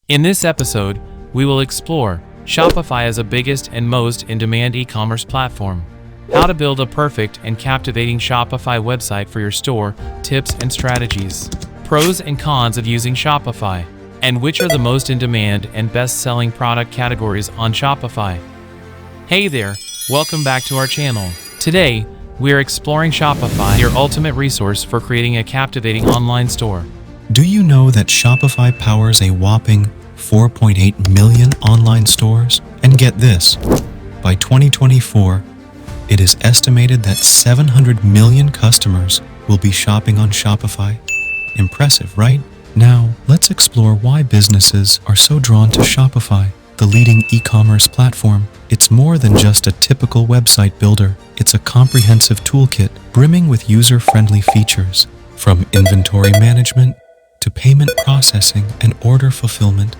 In this episode, we will explore Shopify as the biggest and most in-demand e-commerce platform, how to build a perfect and captivating Shopify website for your store, tips and strategies, pros and cons of using Shopify, and which are the most in-demand and best-selling product categories on Shopify. Hey there, welcome back to our channel. Today, we are exploring Shopify, your ultimate resource for creating a captivating online store. Do you know that Shopify powers a whopping 4.8 million online stores? And get this, by 2024, it is estimated that 700 million customers will be shopping on Shopify. Impressive, right? Now, let's explore why businesses are so drawn to Shopify, the leading e-commerce platform. It's more than just a typical website builder. It's a comprehensive toolkit brimming with user-friendly features, from inventory management to payment processing and order fulfillment.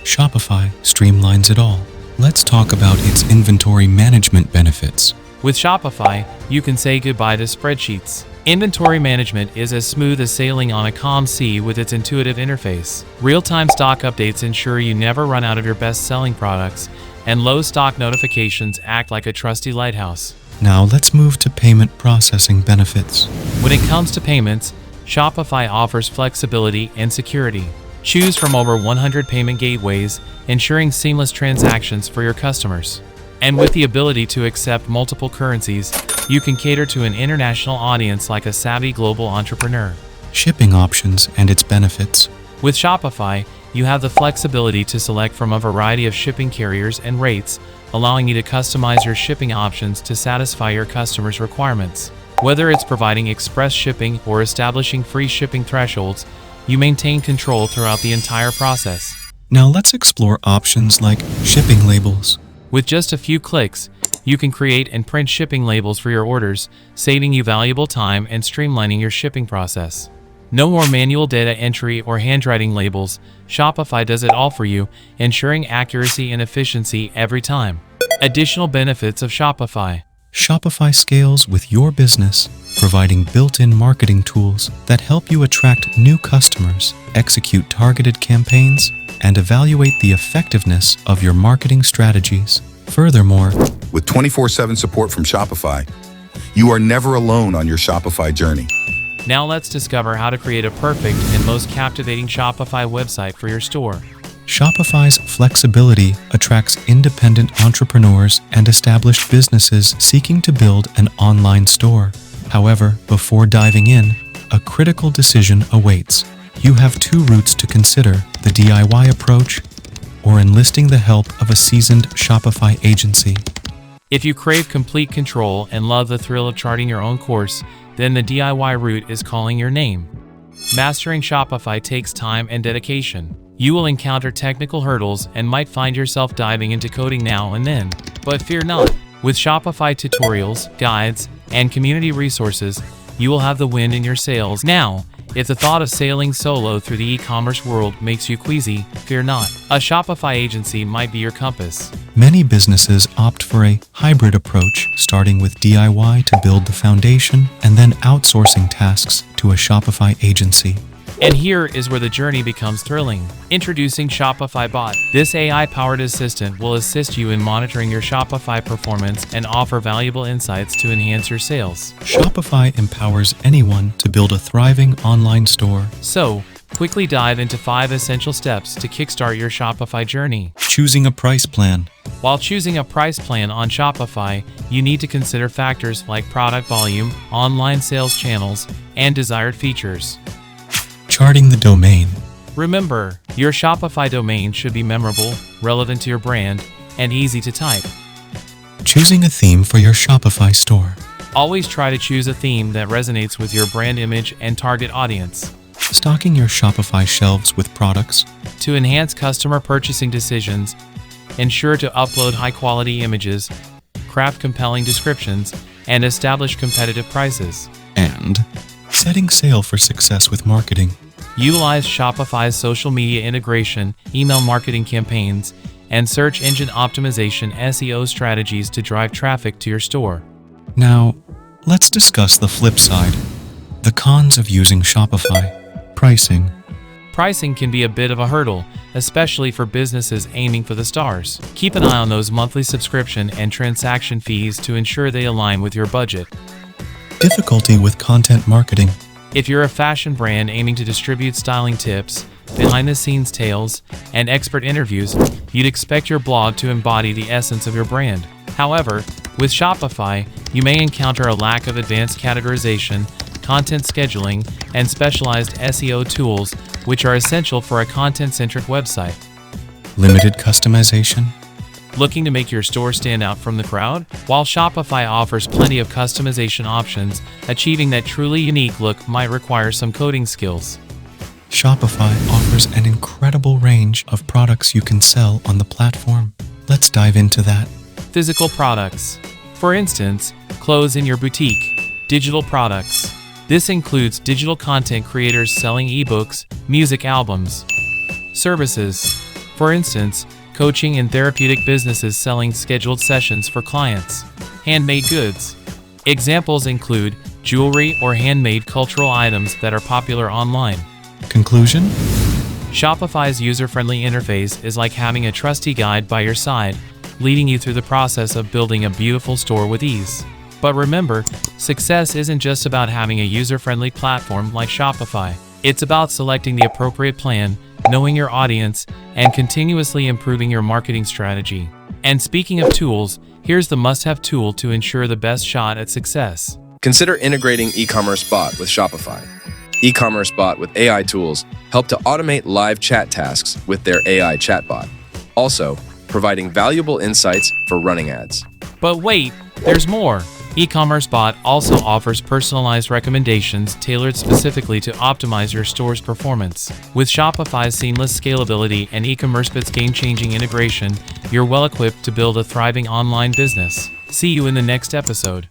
Shopify streamlines it all. Let's talk about its inventory management benefits. With Shopify, you can say goodbye to spreadsheets. Inventory management is as smooth as sailing on a calm sea with its intuitive interface. Real-time stock updates ensure you never run out of your best-selling products, and low stock notifications act like a trusty lighthouse. Now let's move to payment processing benefits. When it comes to payments, Shopify offers flexibility and security. Choose from over 100 payment gateways, ensuring seamless transactions for your customers. And with the ability to accept multiple currencies, you can cater to an international audience like a savvy global entrepreneur. Shipping options and its benefits. With Shopify, you have the flexibility to select from a variety of shipping carriers and rates, allowing you to customize your shipping options to satisfy your customers' requirements. Whether it's providing express shipping or establishing free shipping thresholds, you maintain control throughout the entire process. Now let's explore options like shipping labels. With just a few clicks, you can create and print shipping labels for your orders, saving you valuable time and streamlining your shipping process. No more manual data entry or handwriting labels. Shopify does it all for you, ensuring accuracy and efficiency every time. Additional benefits of Shopify. Shopify scales with your business, providing built-in marketing tools that help you attract new customers, execute targeted campaigns, and evaluate the effectiveness of your marketing strategies. Furthermore, with 24/7 support from Shopify, you are never alone on your Shopify journey. Now let's discover how to create a perfect and most captivating Shopify website for your store. Shopify's flexibility attracts independent entrepreneurs and established businesses seeking to build an online store. However, before diving in, a critical decision awaits. You have two routes to consider: the DIY approach or enlisting the help of a seasoned Shopify agency. If you crave complete control and love the thrill of charting your own course, then the DIY route is calling your name. Mastering Shopify takes time and dedication. You will encounter technical hurdles and might find yourself diving into coding now and then. But fear not. With Shopify tutorials, guides, and community resources, you will have the wind in your sails. Now, if the thought of sailing solo through the e-commerce world makes you queasy, fear not. A Shopify agency might be your compass. Many businesses opt for a hybrid approach, starting with DIY to build the foundation and then outsourcing tasks to a Shopify agency. And here is where the journey becomes thrilling. Introducing Shopify Bot. This AI-powered assistant will assist you in monitoring your Shopify performance and offer valuable insights to enhance your sales. Shopify empowers anyone to build a thriving online store. So, quickly dive into 5 essential steps to kickstart your Shopify journey. Choosing a price plan. While choosing a price plan on Shopify, you need to consider factors like product volume, online sales channels, and desired features. Charting the domain. Remember, your Shopify domain should be memorable, relevant to your brand, and easy to type. Choosing a theme for your Shopify store. Always try to choose a theme that resonates with your brand image and target audience. Stocking your Shopify shelves with products. To enhance customer purchasing decisions, ensure to upload high-quality images, craft compelling descriptions, and establish competitive prices. And setting sail for success with marketing. Utilize Shopify's social media integration, email marketing campaigns, and search engine optimization (SEO) strategies to drive traffic to your store. Now, let's discuss the flip side, the cons of using Shopify. Pricing. Pricing can be a bit of a hurdle, especially for businesses aiming for the stars. Keep an eye on those monthly subscription and transaction fees to ensure they align with your budget. Difficulty with content marketing. If you're a fashion brand aiming to distribute styling tips, behind-the-scenes tales, and expert interviews, you'd expect your blog to embody the essence of your brand. However, with Shopify, you may encounter a lack of advanced categorization, content scheduling, and specialized SEO tools, which are essential for a content-centric website. Limited customization. Looking to make your store stand out from the crowd? While Shopify offers plenty of customization options, achieving that truly unique look might require some coding skills. Shopify offers an incredible range of products you can sell on the platform. Let's dive into that. Physical products. For instance, clothes in your boutique. Digital products. This includes digital content creators selling ebooks, music albums. Services. For instance, coaching and therapeutic businesses selling scheduled sessions for clients. Handmade goods. Examples include jewelry or handmade cultural items that are popular online. Conclusion? Shopify's user-friendly interface is like having a trusty guide by your side, leading you through the process of building a beautiful store with ease. But remember, success isn't just about having a user-friendly platform like Shopify. It's about selecting the appropriate plan, knowing your audience, and continuously improving your marketing strategy. And speaking of tools, here's the must-have tool to ensure the best shot at success. Consider integrating EcommerceBot with Shopify. EcommerceBot with AI tools help to automate live chat tasks with their AI chatbot, also providing valuable insights for running ads. But wait, there's more. EcommerceBot also offers personalized recommendations tailored specifically to optimize your store's performance. With Shopify's seamless scalability and EcommerceBot's game-changing integration, you're well equipped to build a thriving online business. See you in the next episode.